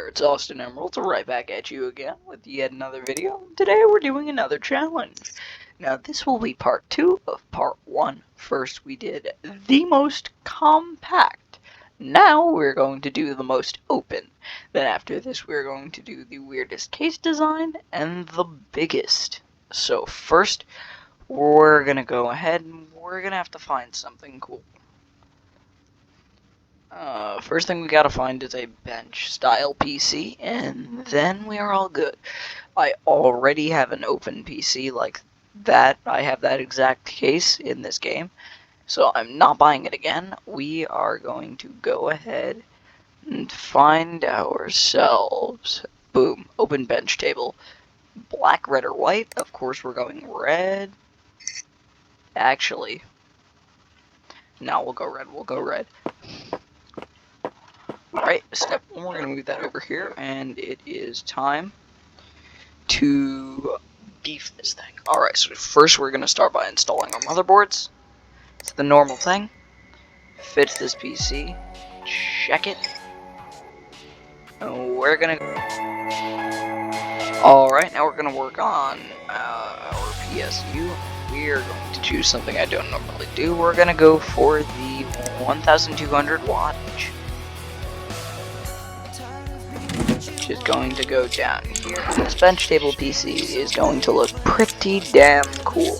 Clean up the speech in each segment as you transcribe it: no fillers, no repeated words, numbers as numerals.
it's Austin Emerald, right back at you again with yet another video. Today we're doing another challenge. Now this will be part 2 of part 1. First we did the most compact. Now we're going to do the most open. Then after this we're going to do the weirdest case design and the biggest. So first we're going to go ahead and we're going to have to find something cool. First thing we gotta find is a bench style PC, and then we are all good. I already have an open PC like that. I have that exact case in this game, so I'm not buying it again. We are going to go ahead and find ourselves, boom, open bench table. Black, red, or white? Of course we're going red. Actually, no, we'll go red. Alright, step 1, we're going to move that over here, and it is time to beef this thing. Alright, so first we're going to start by installing our motherboards. It's the normal thing. Fits this PC. Check it. And we're going to... Alright, now we're going to work on our PSU. We are going to choose something I don't normally do. We're going to go for the 1200 wattage. Is going to go down here. This bench table PC is going to look pretty damn cool.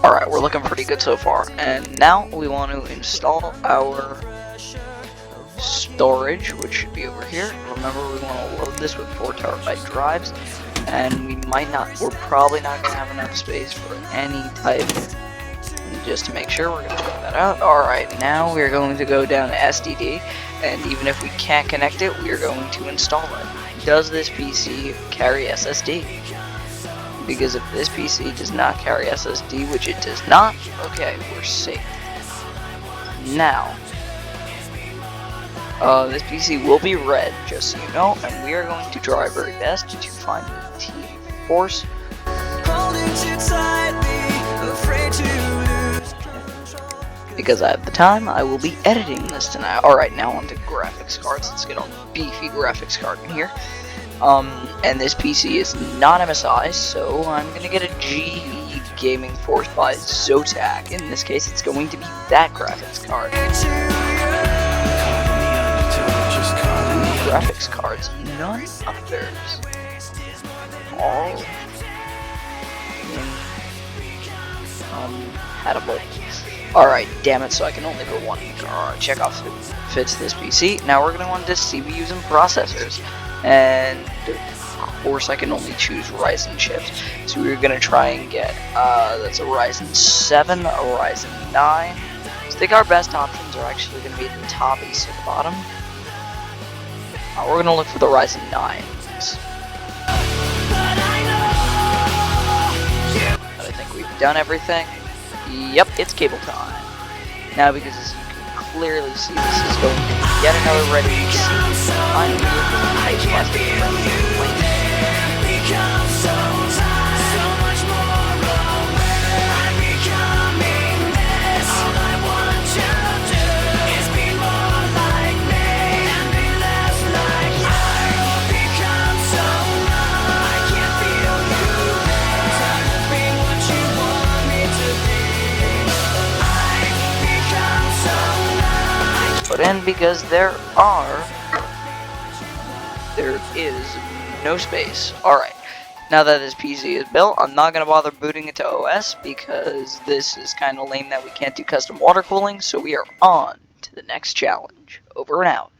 Alright, we're looking pretty good so far. And now we want to install our storage, which should be over here. Remember, we want to load this with 4 terabyte drives. And we're probably not going to have enough space for any type. Just to make sure, we're going to check that out. Alright, now we're going to go down to SDD. And even if we can't connect it, we are going to install it. Does this PC carry SSD? Because if this PC does not carry SSD, which it does not, okay, we're safe. Now, this PC will be red, just so you know, and we are going to try our very best to find the T-Force. Because I have the time, I will be editing this tonight. Alright, now on to graphics cards. Let's get a beefy graphics card in here. And this PC is not MSI, so I'm gonna get a GE Gaming Force by Zotac. In this case, it's going to be that graphics card. Graphics cards, none others. All compatible. Alright, damn it, so I can only put one check off fits this PC. Now we're going to want this CPUs and processors. And of course I can only choose Ryzen chips. So we're going to try and get, that's a Ryzen 7, a Ryzen 9. I think our best options are actually going to be at the top instead of the bottom. We're going to look for the Ryzen 9s. But I think we've done everything. Yep, it's cable time. Now, because as you can clearly see, this is going to be yet another ready PC. Finally, with the high plastic in because there is no space. Alright, now that this PC is built, I'm not going to bother booting it to OS because this is kind of lame that we can't do custom water cooling, so we are on to the next challenge. Over and out.